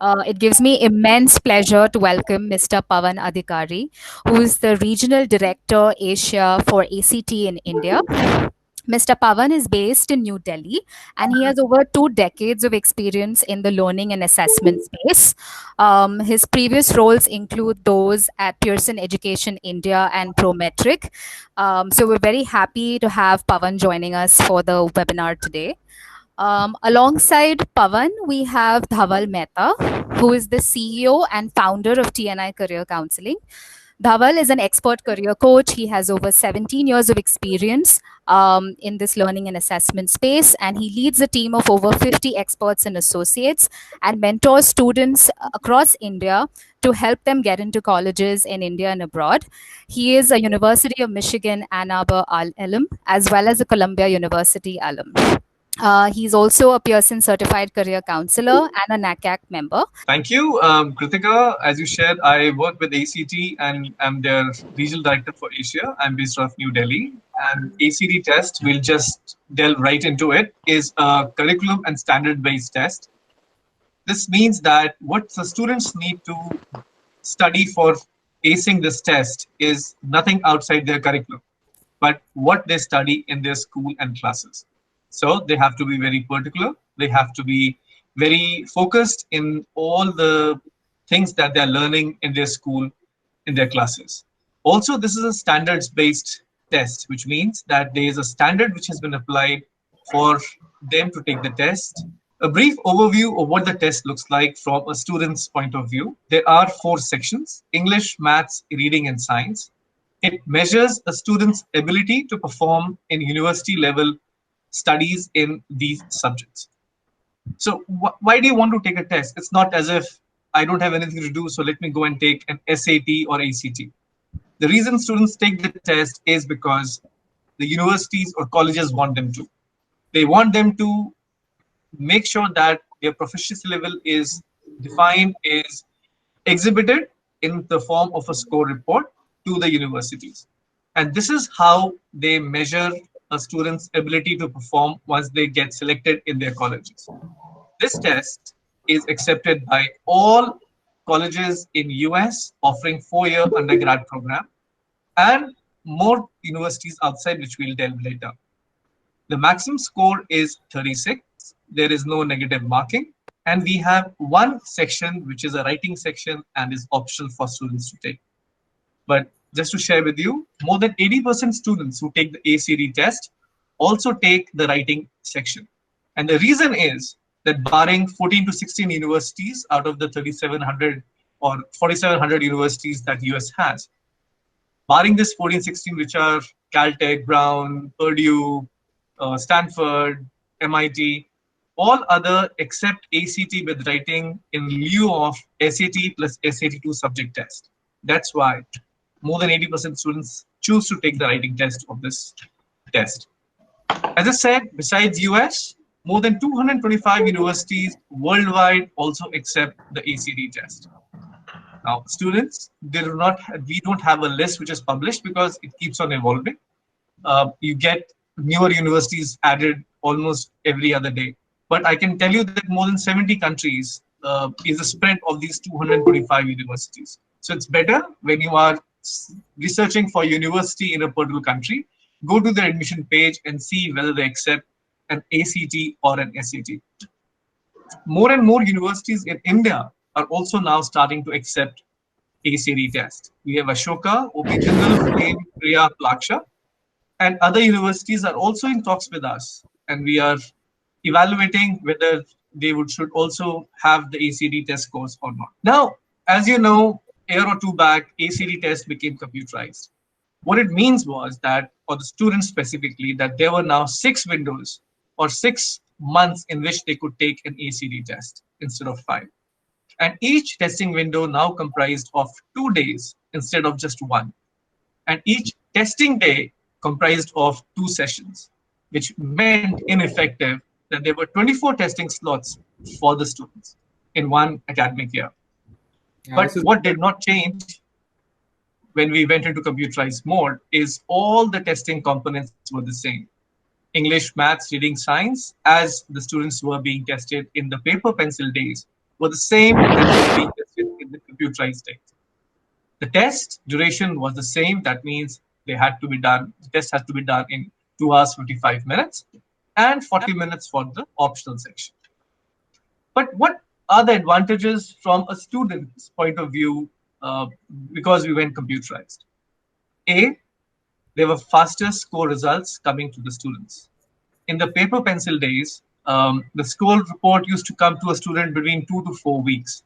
It gives me immense pleasure to welcome Mr. Pawan Adhikari, who is the Regional Director Asia for ACT in India. Mr. Pawan is based in New Delhi and he has over 2 decades of experience in the learning and assessment space. His previous roles include those at Pearson Education India and Prometric. So we're very happy to have Pawan joining us for the webinar today. Alongside Pawan, we have Dhaval Mehta, who is the CEO and founder of TNI Career Counselling. Dhaval is an expert career coach. He has over 17 years of experience in this learning and assessment space, and he leads a team of over 50 experts and associates and mentors students across India to help them get into colleges in India and abroad. He is a University of Michigan Ann Arbor alum, as well as a Columbia University alum. He's also a Pearson certified career counselor and a NACAC member. Thank you, Kritika. As you shared, I work with ACT and I'm their regional director for Asia. I'm based out of New Delhi. And ACT test, we'll just delve right into it, is a curriculum and standard-based test. This means that what the students need to study for acing this test is nothing outside their curriculum, but what they study in their school and classes. So they have to be very particular. They have to be very focused in all the things that they're learning in their school, in their classes. Also, this is a standards-based test, which means that there is a standard which has been applied for them to take the test. A brief overview of what the test looks like from a student's point of view. There are 4 sections: English, Maths, Reading, and Science. It measures a student's ability to perform in university level studies in these subjects. So why do you want to take a test? It's not as if I don't have anything to do, so let me go and take an SAT or ACT. The reason students take the test is because the universities or colleges want them to. They want them to make sure that their proficiency level is defined, is exhibited in the form of a score report to the universities. And this is how they measure a student's ability to perform once they get selected in their colleges. This test is accepted by all colleges in US offering 4-year undergrad program and more universities outside, which we'll delve later. The maximum score is 36. There is no negative marking. And we have one section, which is a writing section and is optional for students to take. But just to share with you, more than 80% students who take the ACT test also take the writing section. And the reason is that barring 14 to 16 universities out of the 3,700 or 4,700 universities that US has, barring this 14, 16, which are Caltech, Brown, Purdue, Stanford, MIT, all other except ACT with writing in lieu of SAT plus SAT2 subject test. That's why more than 80% students choose to take the writing test of this test. As I said, besides US, more than 225 universities worldwide also accept the ACT test. Now, students, we don't have a list which is published because it keeps on evolving. You get newer universities added almost every other day. But I can tell you that more than 70 countries is the spread of these 225 universities. So it's better when you are researching for university in a particular country, go to their admission page and see whether they accept an ACT or an SAT. More and more universities in India are also now starting to accept ACT test. We have Ashoka, OP Jindal, Flame, Priya, Plaksha, and other universities are also in talks with us. And we are evaluating whether they should also have the ACT test scores or not. Now, as you know, a year or two back, ACT test became computerized. What it means was that, for the students specifically, that there were now 6 windows or 6 months in which they could take an ACT test instead of 5. And each testing window now comprised of 2 days instead of just 1. And each testing day comprised of 2 sessions, which meant in effective that there were 24 testing slots for the students in one academic year. But what did not change when we went into computerized mode is all the testing components were the same. English, Maths, Reading, Science, as the students were being tested in the paper pencil days, were the same that will be tested in the computerized state. The test duration was the same. That means the test has to be done in 2 hours 55 minutes and 40 minutes for the optional section. But what are the advantages from a student's point of view uh, because we went computerized? A, there were faster score results coming to the students. In the paper pencil days, the score report used to come to a student between 2 to 4 weeks.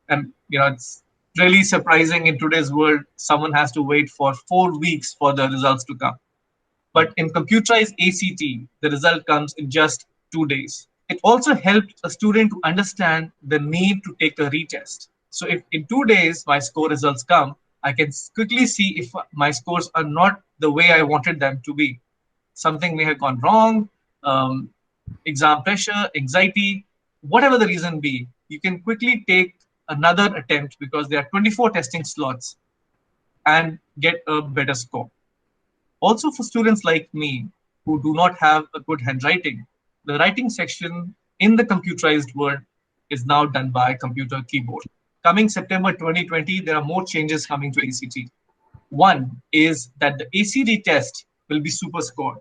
And it's really surprising in today's world, someone has to wait for 4 weeks for the results to come. But in computerized ACT, the result comes in just 2 days. It also helped a student to understand the need to take a retest. So if in 2 days my score results come, I can quickly see if my scores are not the way I wanted them to be. Something may have gone wrong, um, exam pressure, anxiety, whatever the reason be, you can quickly take another attempt because there are 24 testing slots and get a better score. Also, for students like me who do not have a good handwriting, the writing section in the computerized world is now done by computer keyboard. Coming September 2020, there are more changes coming to ACT. One is that the ACT test will be super scored.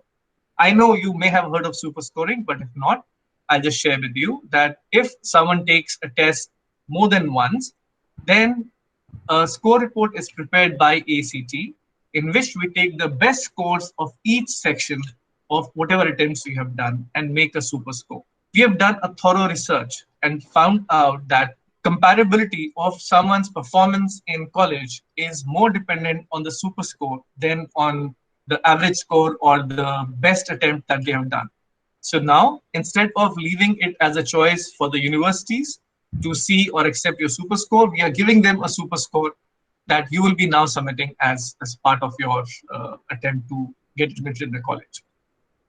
I know you may have heard of super scoring, but if not, I'll just share with you that if someone takes a test more than once, then a score report is prepared by ACT in which we take the best scores of each section of whatever attempts we have done and make a super score. We have done a thorough research and found out that comparability of someone's performance in college is more dependent on the super score than on the average score or the best attempt that they have done. So now, instead of leaving it as a choice for the universities to see or accept your super score, we are giving them a super score that you will be now submitting as part of your attempt to get admitted in the college.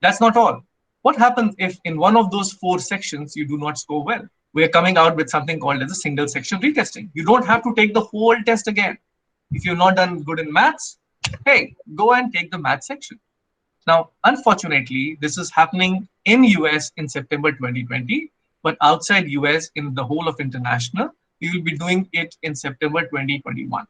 That's not all. What happens if in one of those 4 sections you do not score well? We are coming out with something called as a single section retesting. You don't have to take the whole test again. If you've not done good in maths, hey, go and take the math section. Now, unfortunately, this is happening in US in September 2020, but outside US in the whole of international, we will be doing it in September 2021.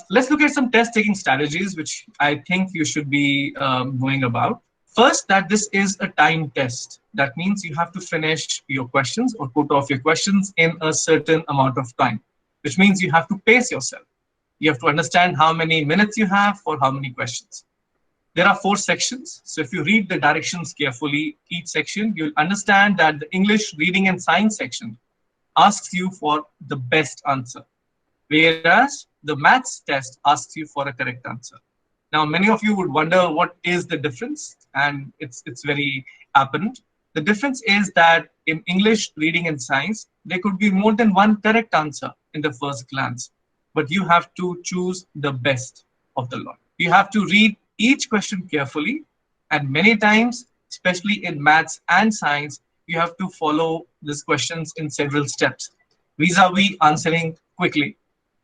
Let's look at some test taking strategies, which I think you should be knowing about. First, that this is a time test. That means you have to finish your questions or put off your questions in a certain amount of time, which means you have to pace yourself. You have to understand how many minutes you have for how many questions. There are 4 sections. So if you read the directions carefully, each section, you'll understand that the English reading and science section asks you for the best answer, whereas the maths test asks you for a correct answer. Now, many of you would wonder what is the difference, and it's very apparent. The difference is that in English reading and science, there could be more than one correct answer in the first glance, but you have to choose the best of the lot. You have to read each question carefully, and many times, especially in maths and science, you have to follow these questions in several steps, vis-a-vis answering quickly.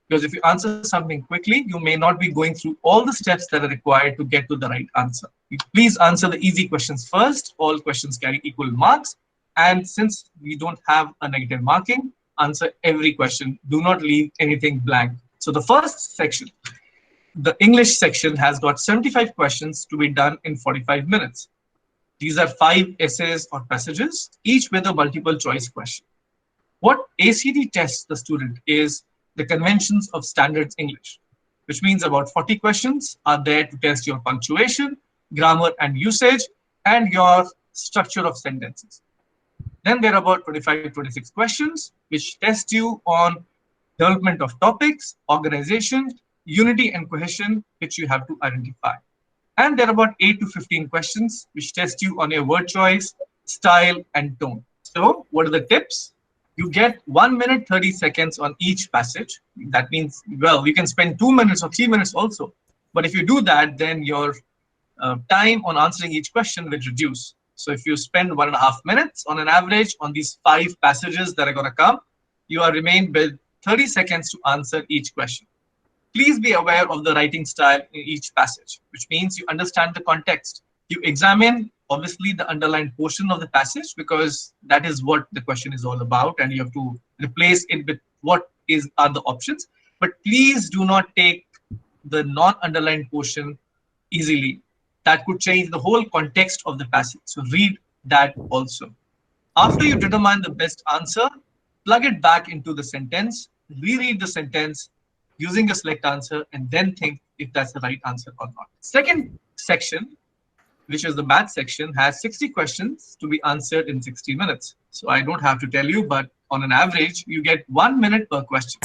Because if you answer something quickly, you may not be going through all the steps that are required to get to the right answer. Please answer the easy questions first. All questions carry equal marks. And since we don't have a negative marking, answer every question. Do not leave anything blank. So the first section, the English section, has got 75 questions to be done in 45 minutes. These are 5 essays or passages, each with a multiple choice question. What ACT tests the student is the conventions of standards English, which means about 40 questions are there to test your punctuation, grammar and usage, and your structure of sentences. Then there are about 25 to 26 questions, which test you on development of topics, organization, unity and cohesion, which you have to identify. And there are about 8 to 15 questions, which test you on your word choice, style, and tone. So what are the tips? You get 1 minute 30 seconds on each passage. That means, well, you can spend 2 minutes or 3 minutes also. But if you do that, then your time on answering each question will reduce. So if you spend 1.5 minutes on an average on these 5 passages that are going to come, you are remain with 30 seconds to answer each question. Please be aware of the writing style in each passage, which means you understand the context. You examine obviously the underlined portion of the passage, because that is what the question is all about, and you have to replace it with what is are the options. But please do not take the non-underlined portion easily. That could change the whole context of the passage. So read that also. After you determine the best answer, plug it back into the sentence, reread the sentence using a select answer, and then think if that's the right answer or not. Second section, which is the math section, has 60 questions to be answered in 60 minutes. So I don't have to tell you, but on an average, you get 1 minute per question.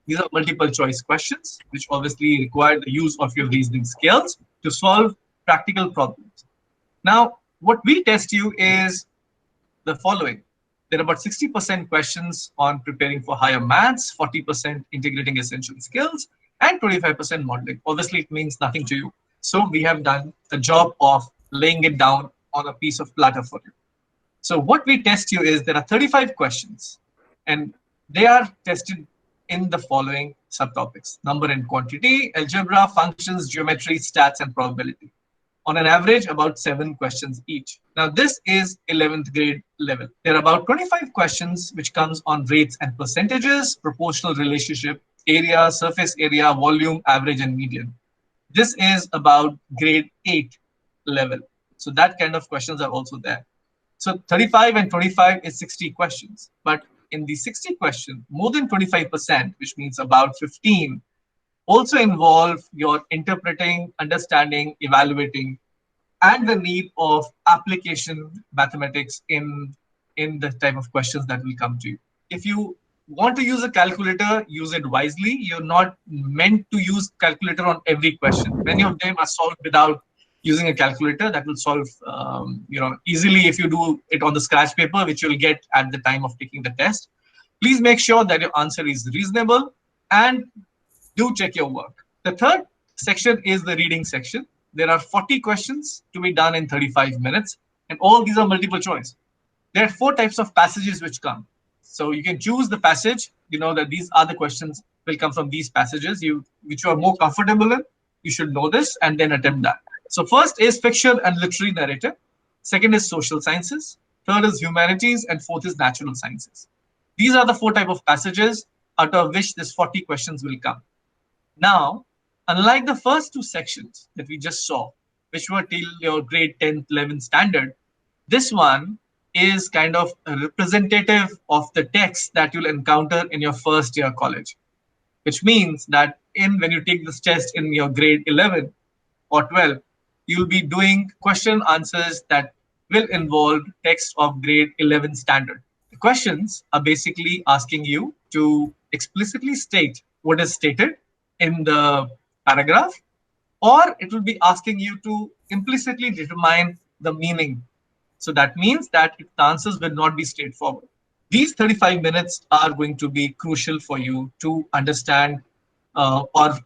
These are multiple choice questions, which obviously require the use of your reasoning skills to solve practical problems. Now, what we test you is the following. There are about 60% questions on preparing for higher maths, 40% integrating essential skills, and 25% modeling. Obviously, it means nothing to you. So we have done the job of laying it down on a piece of platter for you. So what we test you is there are 35 questions, and they are tested in the following subtopics: number and quantity, algebra, functions, geometry, stats, and probability. On an average, about 7 questions each. Now, this is 11th grade level. There are about 25 questions which comes on rates and percentages, proportional relationship, area, surface area, volume, average, and median. This is about grade 8 level. So that kind of questions are also there. So 35 and 25 is 60 questions. But in the 60 questions, more than 25%, which means about 15, also involve your interpreting, understanding, evaluating, and the need of application mathematics in the type of questions that will come to you. If you want to use a calculator, use it wisely. You're not meant to use calculator on every question. Many of them are solved without using a calculator. That will solve easily if you do it on the scratch paper, which you'll get at the time of taking the test. Please make sure that your answer is reasonable, and do check your work. The third section is the reading section. There are 40 questions to be done in 35 minutes, and all these are multiple choice. There are 4 types of passages which come. So you can choose the passage, you know that these are the questions will come from these passages, which you are more comfortable in. You should know this and then attempt that. So first is fiction and literary narrative. Second is social sciences. Third is humanities, and fourth is natural sciences. These are the 4 types of passages out of which this 40 questions will come. Now, unlike the first 2 sections that we just saw, which were till your grade 10th, 11th standard, this one is kind of a representative of the text that you'll encounter in your first year college, which means that when you take this test in your grade 11 or 12, you'll be doing question answers that will involve text of grade 11 standard. The questions are basically asking you to explicitly state what is stated in the paragraph, or it will be asking you to implicitly determine the meaning. So that means that the answers will not be straightforward. These 35 minutes are going to be crucial for you to understand or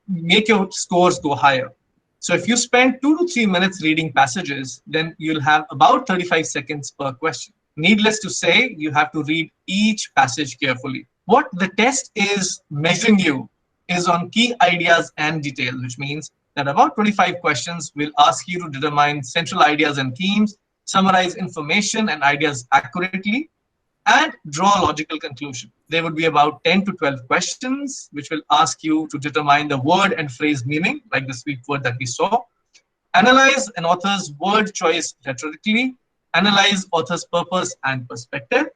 make your scores go higher. So if you spend 2 to 3 minutes reading passages, then you'll have about 35 seconds per question. Needless to say, you have to read each passage carefully. What the test is measuring you is on key ideas and details, which means that about 25 questions will ask you to determine central ideas and themes, summarize information and ideas accurately, and draw a logical conclusion. There would be about 10 to 12 questions, which will ask you to determine the word and phrase meaning, like the sweep word that we saw, analyze an author's word choice rhetorically, analyze author's purpose and perspective,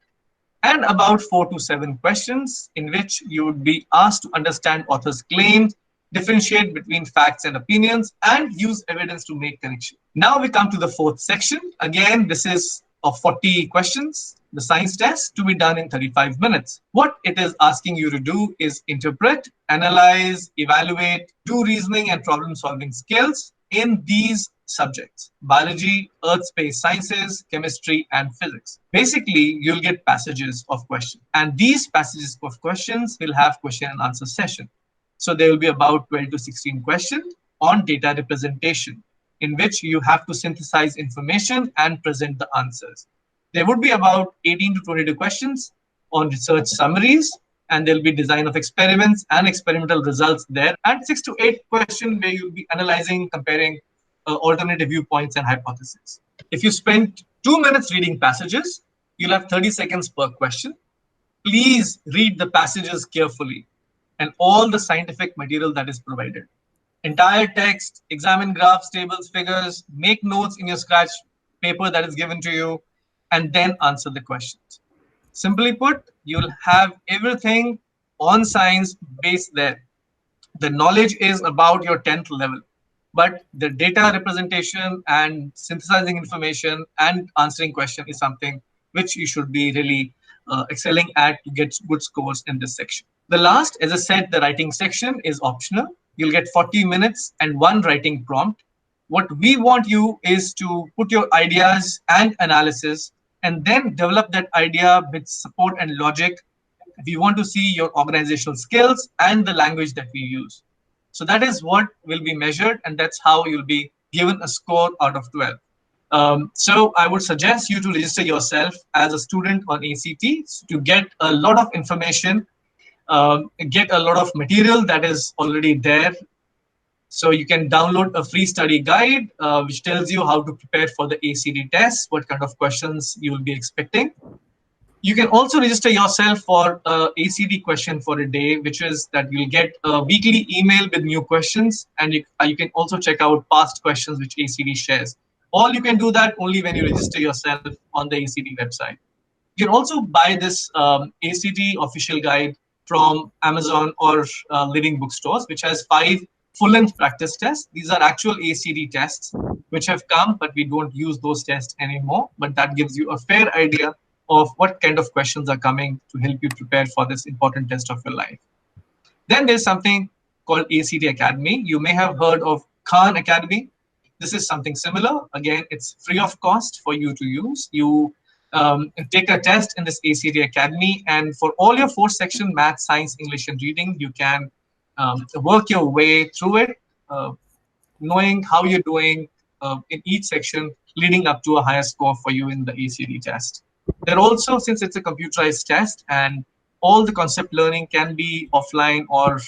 and about 4 to 7 questions in which you would be asked to understand author's claims, differentiate between facts and opinions, and use evidence to make connection. Now we come to the 4th section. Again, this is of 40 questions, the science test to be done in 35 minutes. What it is asking you to do is interpret, analyze, evaluate, do reasoning and problem solving skills in these subjects: biology, earth space sciences, chemistry, and physics. Basically, you'll get passages of questions, and these passages of questions will have question and answer session. So there will be about 12 to 16 questions on data representation, in which you have to synthesize information and present the answers. There would be about 18 to 22 questions on research summaries, and there'll be design of experiments and experimental results there, and 6 to 8 questions where you'll be analyzing, comparing alternative viewpoints and hypotheses. If you spend 2 minutes reading passages, you'll have 30 seconds per question. Please read the passages carefully and all the scientific material that is provided. Entire text, examine graphs, tables, figures, make notes in your scratch paper that is given to you, and then answer the questions. Simply put, you'll have everything on science based there. The knowledge is about your 10th level, but the data representation and synthesizing information and answering question is something which you should be really excelling at to get good scores in this section. The last, as I said, the writing section is optional. You'll get 40 minutes and one writing prompt. What we want you is to put your ideas and analysis and then develop that idea with support and logic. We want to see your organizational skills and the language that we use. So that is what will be measured, and that's how you'll be given a score out of 12. So I would suggest you to register yourself as a student on ACT to get a lot of information, get a lot of material that is already there. So you can download a free study guide, which tells you how to prepare for the ACT test, what kind of questions you will be expecting. You can also register yourself for a ACD question for a day, which is that you'll get a weekly email with new questions, and you can also check out past questions which ACD shares. All you can do that only when you register yourself on the ACD website. You can also buy this ACD official guide from Amazon or leading bookstores, which has 5 full-length practice tests. These are actual ACD tests which have come, but we don't use those tests anymore. But that gives you a fair idea of what kind of questions are coming to help you prepare for this important test of your life. Then there's something called ACD Academy. You may have heard of Khan Academy. This is something similar. Again, it's free of cost for you to use. You take a test in this ACD Academy, and for all your 4-section math, science, English, and reading, you can work your way through it, knowing how you're doing in each section, leading up to a higher score for you in the ACD test. There also, since it's a computerized test and all the concept learning can be offline or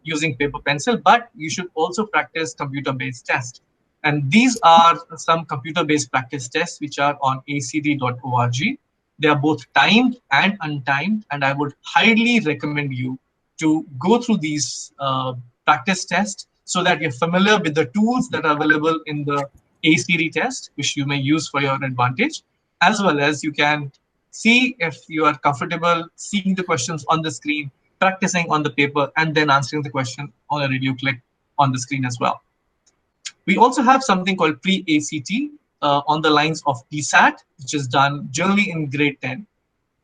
using paper pencil, but you should also practice computer-based tests. And these are some computer-based practice tests which are on acd.org. They are both timed and untimed, and I would highly recommend you to go through these practice tests so that you're familiar with the tools that are available in the ACD test, which you may use for your advantage, as well as you can see if you are comfortable seeing the questions on the screen, practicing on the paper, and then answering the question on a radio click on the screen as well. We also have something called PreACT on the lines of PSAT, which is done generally in grade 10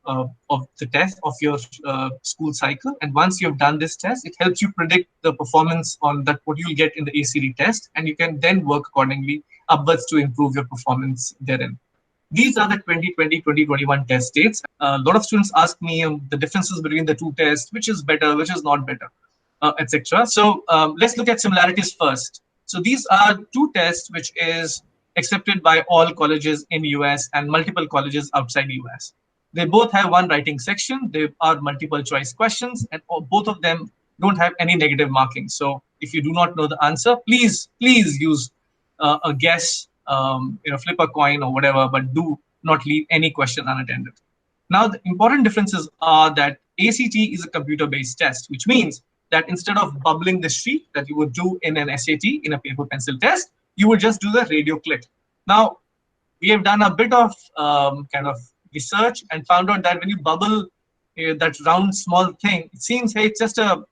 of the test of your school cycle. And once you've done this test, it helps you predict the performance on that, what you'll get in the ACD test, and you can then work accordingly upwards to improve your performance therein. These are the 2020, 2021 test dates. A lot of students ask me the differences between the two tests, which is better, which is not better, etc. So let's look at similarities first. So these are two tests which is accepted by all colleges in US and multiple colleges outside US. They both have one writing section. They are multiple choice questions, and both of them don't have any negative marking. So if you do not know the answer, please use a guess, flip a coin or whatever, but do not leave any question unattended. Now, the important differences are that ACT is a computer-based test, which means that instead of bubbling the sheet that you would do in an SAT, in a paper pencil test, you would just do the radio click. Now, we have done a bit of kind of research and found out that when you bubble that round small thing, it seems, hey, it's just a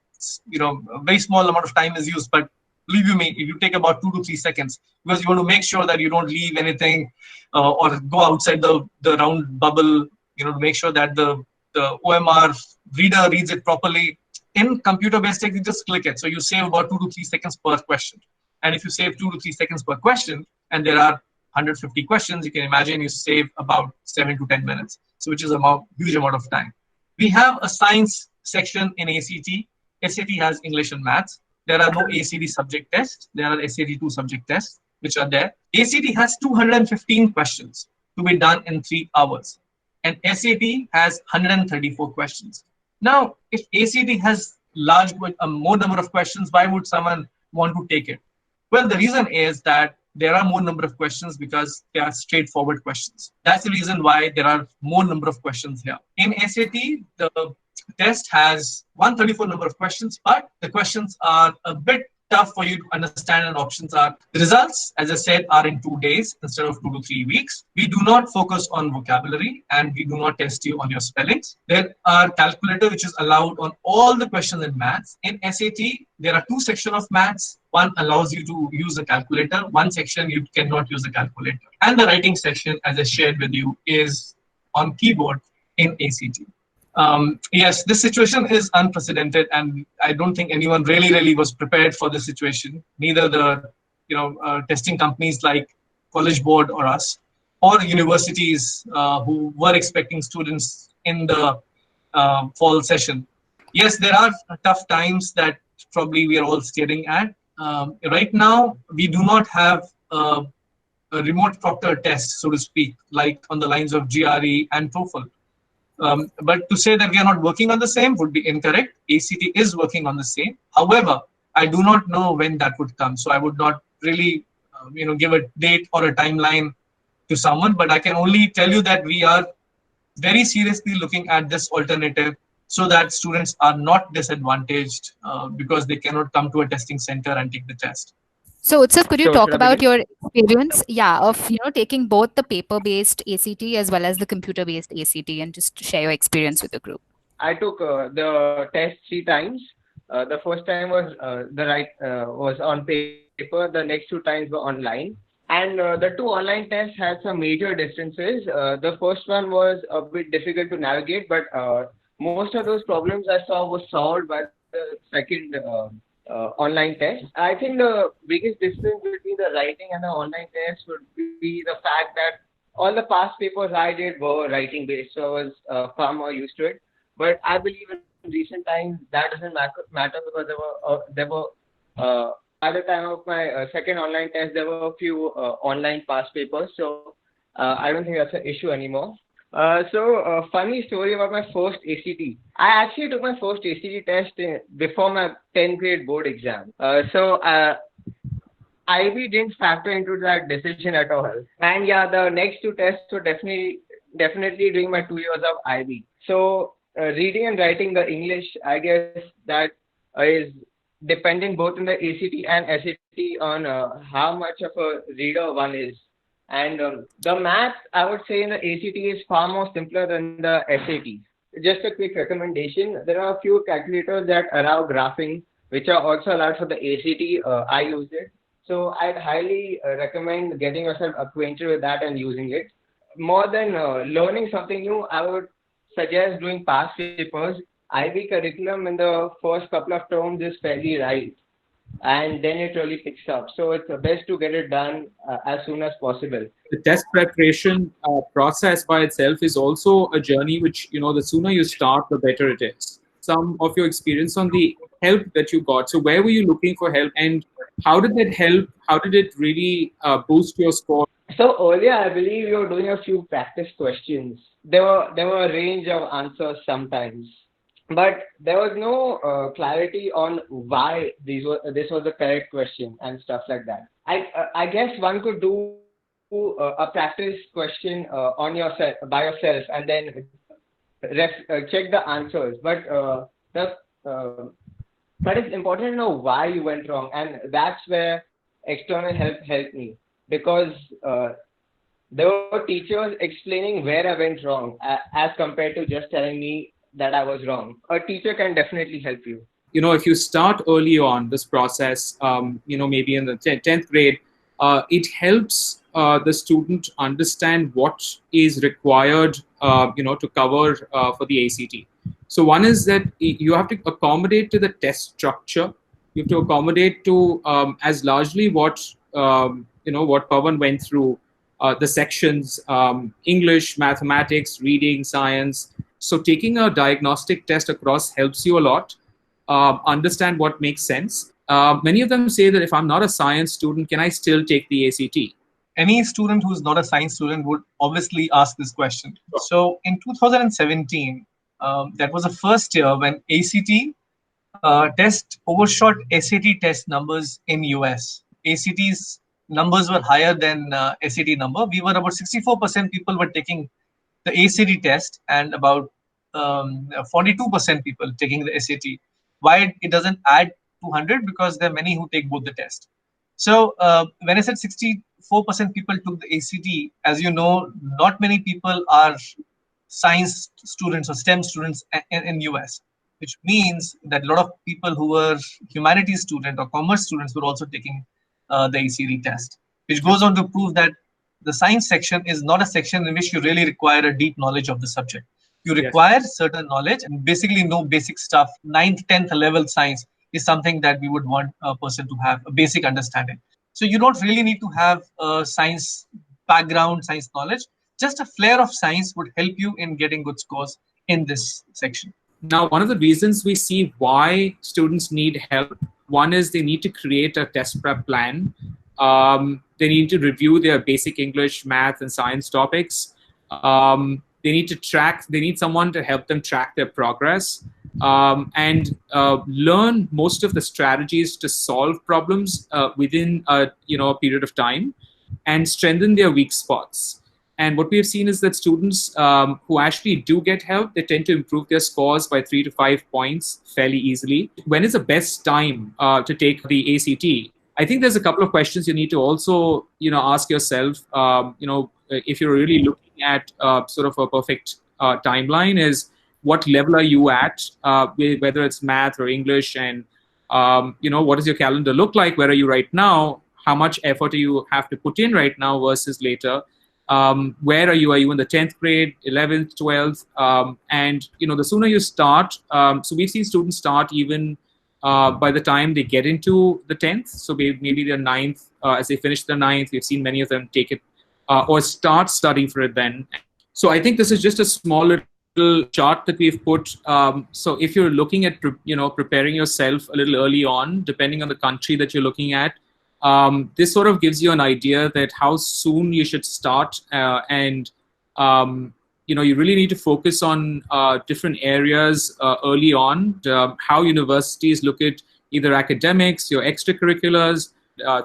very small amount of time is used, but believe you me, if you take about 2 to 3 seconds, because you want to make sure that you don't leave anything or go outside the round bubble, to make sure that the OMR reader reads it properly. In computer-based tech, you just click it. So you save about 2 to 3 seconds per question. And if you save 2 to 3 seconds per question, and there are 150 questions, you can imagine you save about 7 to 10 minutes. So which is a huge amount of time. We have a science section in ACT. SAT has English and maths. There are no ACD subject tests. There are SAT2 subject tests, which are there. ACT has 215 questions to be done in 3 hours. And SAT has 134 questions. Now, if ACT has more number of questions, why would someone want to take it? Well, the reason is that there are more number of questions because they are straightforward questions. That's the reason why there are more number of questions here. In SAT, the test has 134 number of questions, but the questions are a bit tough for you to understand, and options are the results, as I said, are in 2 days instead of 2 to 3 weeks. We do not focus on vocabulary and we do not test you on your spellings. There are calculator which is allowed on all the questions in maths. In SAT, there are two sections of maths. One allows you to use a calculator, one section you cannot use a calculator. And the writing section, as I shared with you, is on keyboard in ACT. Yes, this situation is unprecedented, and I don't think anyone really was prepared for this situation. Neither the testing companies like College Board or us, or universities who were expecting students in the fall session. Yes, there are tough times that probably we are all staring at. Right now, we do not have a remote proctor test, so to speak, like on the lines of GRE and TOEFL. But to say that we are not working on the same would be incorrect. ACT is working on the same. However, I do not know when that would come. So I would not really, give a date or a timeline to someone. But I can only tell you that we are very seriously looking at this alternative so that students are not disadvantaged because they cannot come to a testing center and take the test. So, Utsav, could you So talk should I about begin? your experience, yeah, of taking both the paper-based ACT as well as the computer-based ACT, and just share your experience with the group? I took the test 3 times. The first time was was on paper. The next 2 times were online. And the two online tests had some major differences. The first one was a bit difficult to navigate, but most of those problems I saw was solved by the second online test. I think the biggest difference between the writing and the online test would be the fact that all the past papers I did were writing based, so I was far more used to it. But I believe in recent times that doesn't matter because there were at the time of my second online test, there were a few online past papers, so I don't think that's an issue anymore. So, funny story about my first ACT. I actually took my first ACT test before my 10th grade board exam. IB didn't factor into that decision at all. And yeah, the next two tests were definitely during my 2 years of IB. So, reading and writing the English, I guess that is dependent both in the ACT and SAT on how much of a reader one is. And the math, I would say, in the ACT is far more simpler than the SAT. Just a quick recommendation: there are a few calculators that allow graphing, which are also allowed for the ACT. I use it, so I'd highly recommend getting yourself acquainted with that and using it. More than learning something new, I would suggest doing past papers. IB curriculum in the first couple of terms is fairly light, and then it really picks up. So it's best to get it done as soon as possible. The test preparation process by itself is also a journey which, the sooner you start, the better it is. Some of your experience on the help that you got. So where were you looking for help, and how did that help? How did it really boost your score? So earlier, I believe you were doing a few practice questions. There were a range of answers sometimes, but there was no clarity on why this was the correct question and stuff like that. I guess one could do a practice question on yourself by yourself and then check the answers. But it's important to know why you went wrong, and that's where external help helped me, because there were teachers explaining where I went wrong as compared to just telling me that I was wrong. A teacher can definitely help you. If you start early on this process, maybe in the 10th grade, it helps the student understand what is required, to cover for the ACT. So one is that you have to accommodate to the test structure. You have to accommodate to as largely what Pawan went through, the sections, English, mathematics, reading, science. So taking a diagnostic test across helps you a lot. Understand what makes sense. Many of them say that if I'm not a science student, can I still take the ACT? Any student who's not a science student would obviously ask this question. So in 2017, that was the first year when ACT test overshot SAT test numbers in US. ACT's numbers were higher than SAT number. We were about 64% people were taking the ACT test and about 42% people taking the SAT. Why it doesn't add 200? Because there are many who take both the test. So when I said 64% people took the ACT, as you know, not many people are science students or STEM students in US, which means that a lot of people who were humanities students or commerce students were also taking the ACT test, which goes on to prove that the science section is not a section in which you really require a deep knowledge of the subject. You Yes. require certain knowledge and basically know basic stuff. 9th, 10th level science is something that we would want a person to have a basic understanding. So you don't really need to have a science background, science knowledge. Just a flair of science would help you in getting good scores in this section. Now, one of the reasons we see why students need help, one is they need to create a test prep plan. They need to review their basic English, math, and science topics. They need someone to help them track their progress, and learn most of the strategies to solve problems within a period of time, and strengthen their weak spots. And what we have seen is that students who actually do get help, they tend to improve their scores by 3 to 5 points fairly easily. When is the best time to take the ACT? I think there's a couple of questions you need to also, ask yourself. If you're really looking at sort of a perfect timeline, is what level are you at, whether it's math or English, and what does your calendar look like? Where are you right now? How much effort do you have to put in right now versus later? Where are you? Are you in the 10th grade, 11th, 12th? And the sooner you start, so we've seen students start even by the time they get into the 10th. So maybe their 9th, as they finish their 9th, we've seen many of them take it or start studying for it then. So I think this is just a small little chart that we've put. So if you're looking at preparing yourself a little early on, depending on the country that you're looking at, this sort of gives you an idea that how soon you should start, and you really need to focus on different areas early on. How universities look at either academics, your extracurriculars.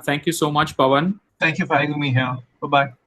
Thank you so much, Pawan. Thank you for having me here. Bye-bye.